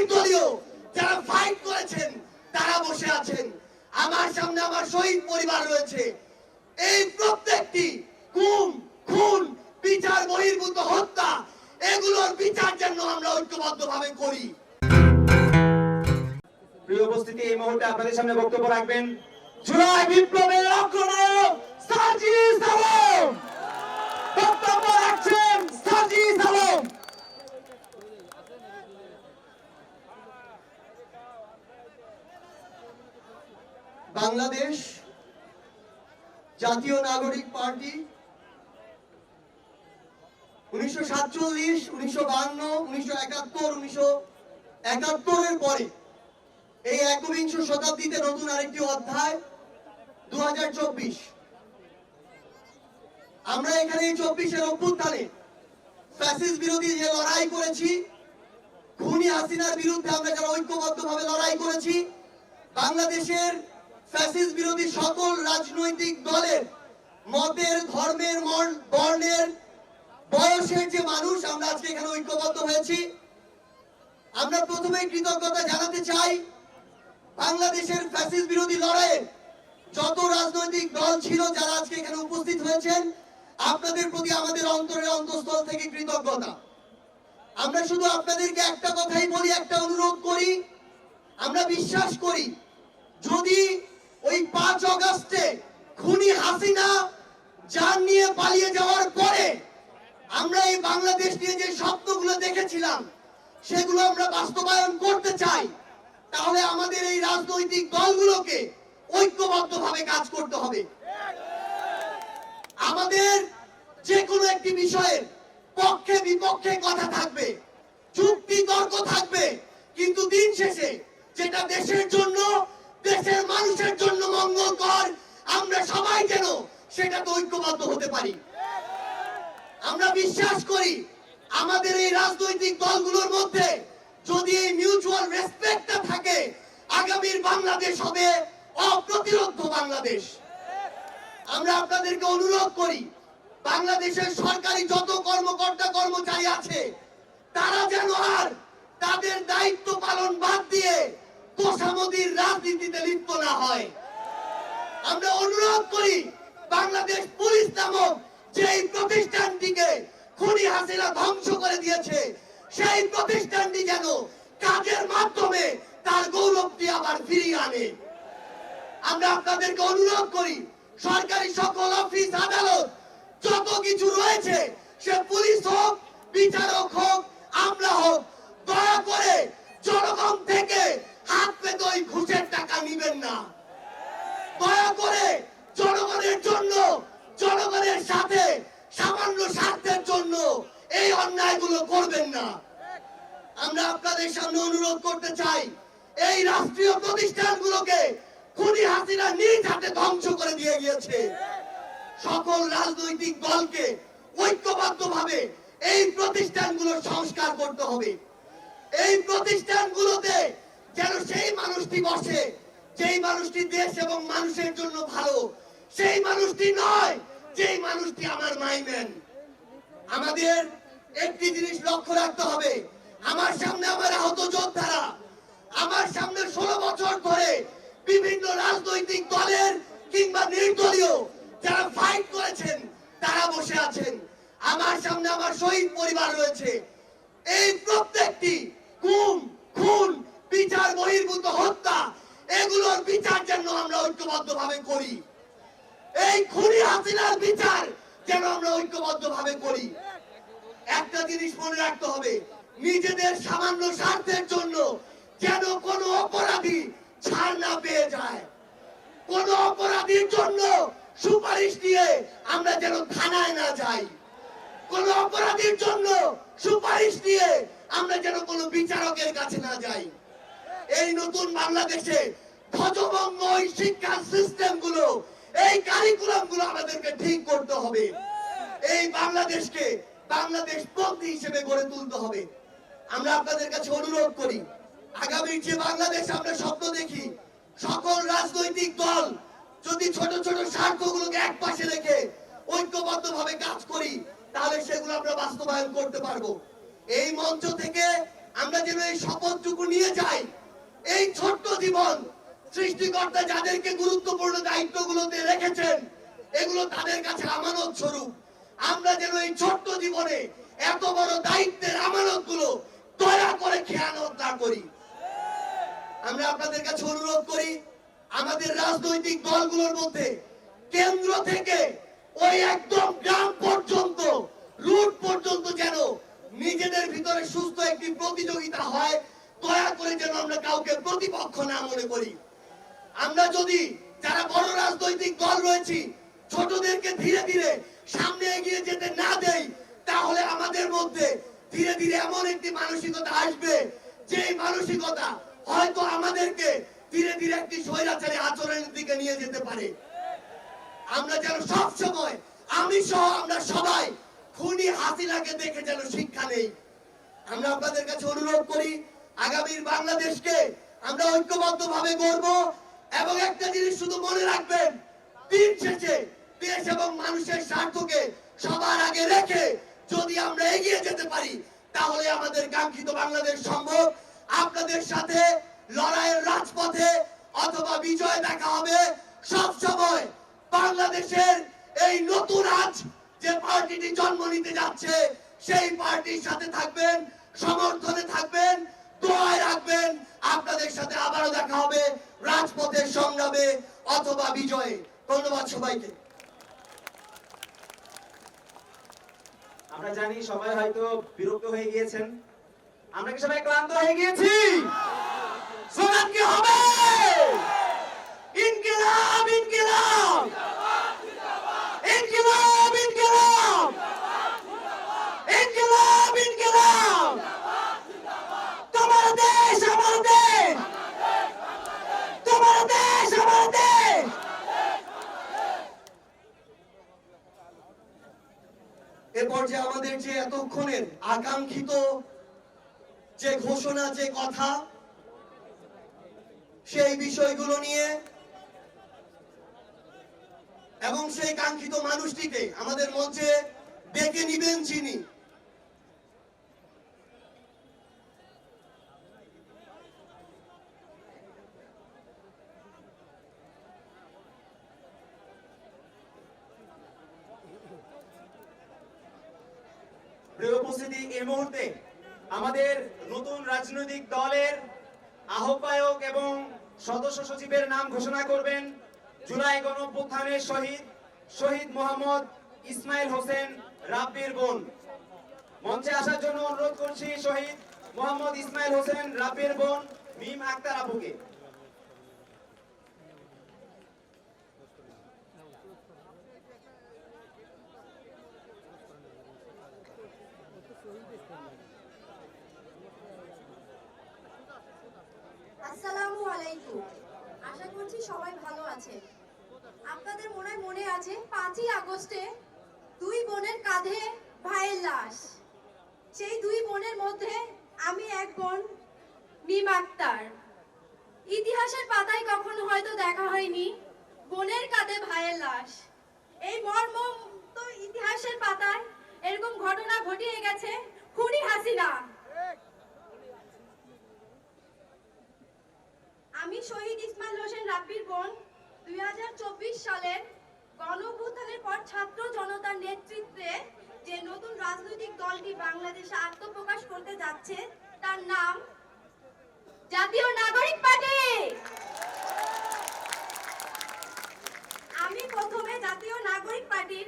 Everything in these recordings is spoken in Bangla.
নির্দলীয় যারা ফাইট করেছেন তারা বসে আছেন। আমার সামনে আমার শহীদ পরিবার রয়েছে। এই প্রত্যেকটি গুম, খুন, বিচার বহির্ভূত হত্যা, এগুলোর বিচার যেন আমরা ঐক্যবদ্ধভাবে করি। প্রিয় উপস্থিতি, এই মুহূর্তে আপনাদের সামনে বক্তব্য রাখবেন জুলাই বিপ্লবের অগ্রনায়ক সার্জিস আলম। বক্তব্য রাখছেন সার্জিস আলম। বাংলাদেশ জাতীয় নাগরিক পার্টি 1947, 1952, 1971, 1971 পরে এই একবিংশ শতাব্দীতে নতুন আরেকটি অধ্যায় 2024। আমরা এখানে এই 24-এর অভ্যুত্থানে ফ্যাসিস্ট বিরোধী যে লড়াই করেছি, খুনি হাসিনার বিরুদ্ধে আমরা যারা ঐক্যবদ্ধভাবে লড়াই করেছি, বাংলাদেশের ফ্যাসিস্ট বিরোধী সকল রাজনৈতিক দলের মতের, ধর্মের, বর্ণের, বয়সের যে মানুষ আমরা আজকে এখানে ঐক্যবদ্ধ হয়েছি, আমরা প্রথমেই কৃতজ্ঞতা জানাতে চাই বাংলাদেশের ফ্যাসিস্ট বিরোধী লড়াইয়ে যত রাজনৈতিক দল ছিল যারা আজকে এখানে উপস্থিত হয়েছেন, আপনাদের প্রতি আমাদের অন্তরের অন্তঃস্থল থেকে কৃতজ্ঞতা। আমরা শুধু আপনাদেরকে একটা কথাই বলি, একটা অনুরোধ করি, আমরা বিশ্বাস করি যদি ওই 5 আগস্টে খুনি হাসিনা জান নিয়ে পালিয়ে যাওয়ার পরে আমরা এই বাংলাদেশ নিয়ে যে স্বপ্নগুলো দেখেছিলাম সেগুলো আমরা বাস্তবায়ন করতে চাই, তাহলে আমাদের এই রাজনৈতিক দলগুলোকে ঐক্যবদ্ধভাবে কাজ করতে হবে। আমাদের যে কোনো একটি বিষয়ের পক্ষে বিপক্ষে কথা থাকবে, যুক্তি তর্ক থাকবে, কিন্তু দিন শেষে যেটা দেশের জন্য, দেশের মানুষের জন্য মঙ্গলকর, আমরা সবাই যেন সেটাতে ঐক্যবদ্ধ হতে পারি। আমরা বিশ্বাস করি আমাদের এই রাজনৈতিক দলগুলোর মধ্যে যদি এই মিউচুয়াল রেসপেক্টটা থাকে, আগামীর বাংলাদেশ হবে অপ্রতিরোধ্য বাংলাদেশ। আমরা আপনাদেরকে অনুরোধ করি বাংলাদেশের সরকারি যত কর্মকর্তা কর্মচারী আছে তারা যেন আর তাদের দায়িত্ব পালন বাদ দিয়ে তোষামোদীর রাজনীতিতে লিপ্ত না হয়। আমরা অনুরোধ করি বাংলাদেশ পুলিশ নামক যেই প্রতিষ্ঠানটিকে খুনি হাসিনা ধ্বংস করে দিয়েছে, সেই প্রতিষ্ঠানটি যেন কাজের মাধ্যমে তার গৌরবটি আবার ফিরিয়ে আনে। আমরা আপনাদেরকে অনুরোধ করি সরকারি সকল অফিস আদালত যত কিছু রয়েছে, সে পুলিশ হোক, বিচারক হোক, আমলা হোক, দয়া করে জনগণ থেকে হাত পেতে ওই ঘুষের টাকা নিবেন না। দয়া করে জনগণের জন্য, জনগণের সাথে সামান্য স্বার্থের জন্য এই অন্যায়গুলো করবেন না। আমরা আপনাদের সামনে অনুরোধ করতে চাই এই রাষ্ট্রীয় প্রতিষ্ঠানগুলোকে খুনি হাসিনা নিজ হাতে ধ্বংস করে দিয়ে গিয়েছে। সকল রাজনৈতিক দলকে ঐক্যবদ্ধভাবে এই প্রতিষ্ঠানগুলোর সংস্কার করতে হবে। এই প্রতিষ্ঠানগুলোতে যেন সেই মানুষটি বসে যেই মানুষটি দেশ এবং মানুষের জন্য ভালো, সেই মানুষটি নয় যেই মানুষটি আমার মাইমেন। আমাদের একটি জিনিস লক্ষ্য রাখতে হবে, আমার সামনে আমার আহত যোদ্ধারা, আমার সামনে 16 বছর ধরে বিভিন্ন রাজনৈতিক দলের কিংবা নির্দলীয় যারা ফাইট করেছেন তারা বসে আছেন। আমার সামনে আমার শহীদ পরিবার রয়েছে। এই প্রত্যেকটি গুম, খুন, বিচার বহির্ভূত হত্যা, এগুলোর বিচার যেন আমরা ঐক্যবদ্ধভাবে করি। এই খুনি হাসিনার বিচার যেন আমরা ঐক্যবদ্ধভাবে করি। একটা জিনিস মনে রাখতে হবে, নিজেদের সামান্য স্বার্থের জন্য যেন কোনো অপরাধী ছাড় না পেয়ে যায়। কোন অপরাধীর জন্য সুপারিশ দিয়ে আমরা যেন থানায় না যাই। কোন অপরাধীর জন্য সুপারিশ দিয়ে আমরা যেন কোনো বিচারকের কাছে না যাই। এই নতুন বাংলাদেশে ধ্বজভঙ্গ শিক্ষা সিস্টেম গুলো, এই কারিকুলাম গুলো আমাদেরকে ঠিক করতে হবে। এই বাংলাদেশকে বাংলাদেশ পন্থী হিসেবে গড়ে তুলতে হবে। আমরা আপনাদের কাছে অনুরোধ করি, আগামী যে বাংলাদেশ আমরা স্বপ্ন দেখি, সকল রাজনৈতিক দল যদি ছোট ছোট স্বার্থগুলোকে এক পাশে রেখে ঐক্যবদ্ধভাবে কাজ করি, তাহলে সেগুলো আমরা বাস্তবায়ন করতে পারবো। এই মঞ্চ থেকে আমরা যেন এই শপথটুকু নিয়ে যাই। এই ছোট্ট জীবন সৃষ্টিকর্তা যাদেরকে গুরুত্বপূর্ণ দায়িত্বগুলোতে রেখেছেন, এগুলো তাদের কাছে আমানত স্বরূপ। আমরা যেন এই ছোট্ট জীবনে এত বড় দায়িত্বের আমানতগুলো দয়া করে খেয়ানত না করি। আমরা আপনাদের কাছে অনুরোধ করি, আমাদের রাজনৈতিক দলগুলোর মধ্যে কেন্দ্র থেকে ওই একদম গ্রাম পর্যন্ত, রুট পর্যন্ত যেন নিজেদের ভিতরে সুস্থ একটি প্রতিযোগিতা হয়। দয়া করে যেন আমরা কাউকে প্রতিপক্ষ না মনে করি। আমরা যদি যারা বড় রাজনৈতিক দল রয়েছি ছোটদেরকে ধীরে ধীরে সামনে এগিয়ে যেতে না দেই, তাহলে আমাদের মধ্যে ধীরে ধীরে এমন একটি মানসিকতা আসবে, যে মানসিকতা হয়তো আমাদেরকে ধীরে ধীরে একটি স্বৈরাচারী আচরণের দিকে নিয়ে যেতে পারে। আমরা যেন সব সময়, আমি সহ আমরা সবাই খুনি হাসিনাকে দেখে যেন শিক্ষা নেই। আমরা আপনাদের কাছে অনুরোধ করি, আগামীর বাংলাদেশকে আমরা ঐক্যবদ্ধভাবে গড়ব। এবং একটা জিনিস শুধু মনে রাখবেন, দিন শেষে দেশ এবং মানুষের স্বার্থকে সবার আগে রেখে যদি আমরা এগিয়ে যেতে পারি, তাহলে আমাদের কাঙ্ক্ষিত বাংলাদেশ সম্ভব। আপনাদের সাথে লড়াইয়ের রাজপথে অথবা বিজয় দেখা হবে। সব সময় বাংলাদেশের এই নতুন আজ যে পার্টিটি জন্ম নিতে যাচ্ছে, সেই পার্টির সাথে থাকবেন, সমর্থনে থাকবেন, দোয়ায় রাখবেন। আপনাদের সাথে আবারও দেখা হবে রাজপথের সংগ্রামে অথবা বিজয়ে। ধন্যবাদ সবাইকে। আমরা জানি সবাই হয়তো বিরক্ত হয়ে গিয়েছেন, আমরা কি সবাই ক্লান্ত হয়ে গিয়েছি? স্লোগান কি হবে? ইনকিলাব ইনকিলাব ইনকিলাব ইনকিলাব ইনকিলাব ইনকিলাব। তোমার দেশ আমার দেশ, তোমার দেশ আমার দেশ। এরপর যে আমাদের যে এতক্ষণের আকাঙ্ক্ষিত যে ঘোষণা, যে কথা, সেই বিষয়গুলো নিয়ে এবং সেই কাঙ্ক্ষিত মানুষটিকে আমাদের মঞ্চে ডেকে নিবেন যিনি। প্রিয় উপস্থিতি, এই মুহূর্তে আমাদের নতুন রাজনৈতিক দলের আহ্বায়ক এবং সদস্য সচিবের নাম ঘোষণা করবেন জুলাই গণঅভ্যুত্থানের শহীদ মোহাম্মদ ইসমাইল হোসেন রাব্বির বোন। মঞ্চে আসার জন্য অনুরোধ করছি শহীদ মোহাম্মদ ইসমাইল হোসেন রাব্বির বোন মিম আক্তার আপুকে। আসসালামু আলাইকুম। আশা করছি সবাই ভালো আছেন। আপনাদের মনে আছে 5ই আগস্টে দুই বোনের কাঁধে ভাইয়ের লাশ। সেই দুই বোনের মধ্যে আমি এক বোন মিম আক্তার। ইতিহাসের পাতায় কখনো হয়তো দেখা হয়নি বোনের কাঁধে ভাইয়ের লাশ। এই মর্ম তো ইতিহাসের পাতায় এরকম ঘটনা ঘটিয়ে গেছে খুনি হাসিনা। আমি শহীদ ইসমাইল হোসেন রাব্বির বোন 2024 সালের গণঅভ্যুত্থানের পর ছাত্র জনতার নেতৃত্বে যে নতুন রাজনৈতিক দলটি বাংলাদেশে আত্মপ্রকাশ করতে যাচ্ছে, তার নাম জাতীয় নাগরিক পার্টি। আমি প্রথমে জাতীয় নাগরিক পার্টির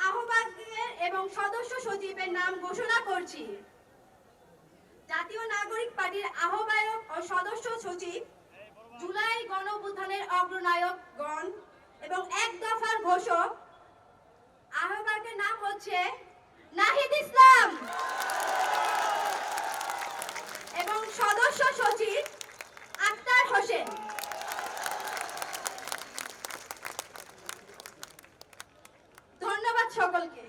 আহ্বায়কের এবং সদস্য সচিবের নাম ঘোষণা করছি। জাতীয় নাগরিক পার্টির আহ্বায়ক ও সদস্য সচিব জুলাই গণঅভ্যুত্থানের অগ্রনায়কগণ এবং এক দফার ঘোষক। আহ্বায়কের নাম হচ্ছে নাহিদ ইসলাম এবং সদস্য সচিব আক্তার হোসেন। ধন্যবাদ সকলকে।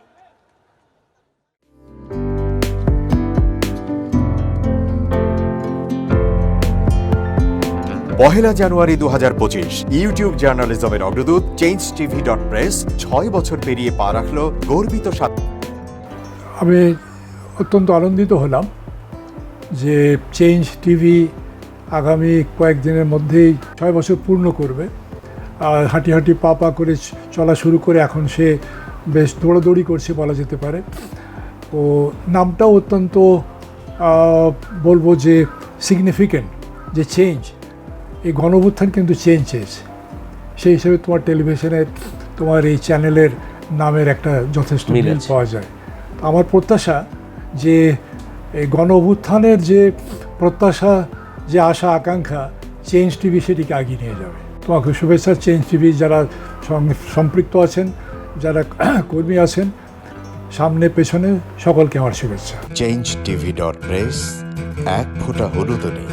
পহেলা জানুয়ারি 2025 ইউটিউব জার্নালিজমের অগ্রদূত changetv.press 6 বছর পেরিয়ে পা রাখলো গর্বিত আমি অত্যন্ত আনন্দিত হলাম যে চেঞ্জ টিভি আগামী কয়েকদিনের মধ্যেই 6 বছর পূর্ণ করবে। আর হাঁটি হাঁটি পা পা করে চলা শুরু করে এখন সে বেশ দৌড়াদৌড়ি করছে বলা যেতে পারে। ও নামটাও অত্যন্ত বলবো যে সিগনিফিক্যান্ট, যে চেঞ্জ, এই গণঅভ্যুত্থান কিন্তু চেঞ্জ চেয়েছে। সেই হিসেবে তোমার টেলিভিশনের তোমার এই চ্যানেলের নামের একটা যথেষ্ট মিল পাওয়া যায়। আমার প্রত্যাশা যে এই গণঅভ্যুত্থানের যে প্রত্যাশা, যে আশা আকাঙ্ক্ষা, চেঞ্জ টিভি সেটিকে এগিয়ে নিয়ে যাবে। তোমাকে শুভেচ্ছা। চেঞ্জ টিভি যারা সম্পৃক্ত আছেন, যারা কর্মী আছেন, সামনে পেছনে সকলকে আমার শুভেচ্ছা। changetv.press, এক ফোঁটা হলুদ নেই।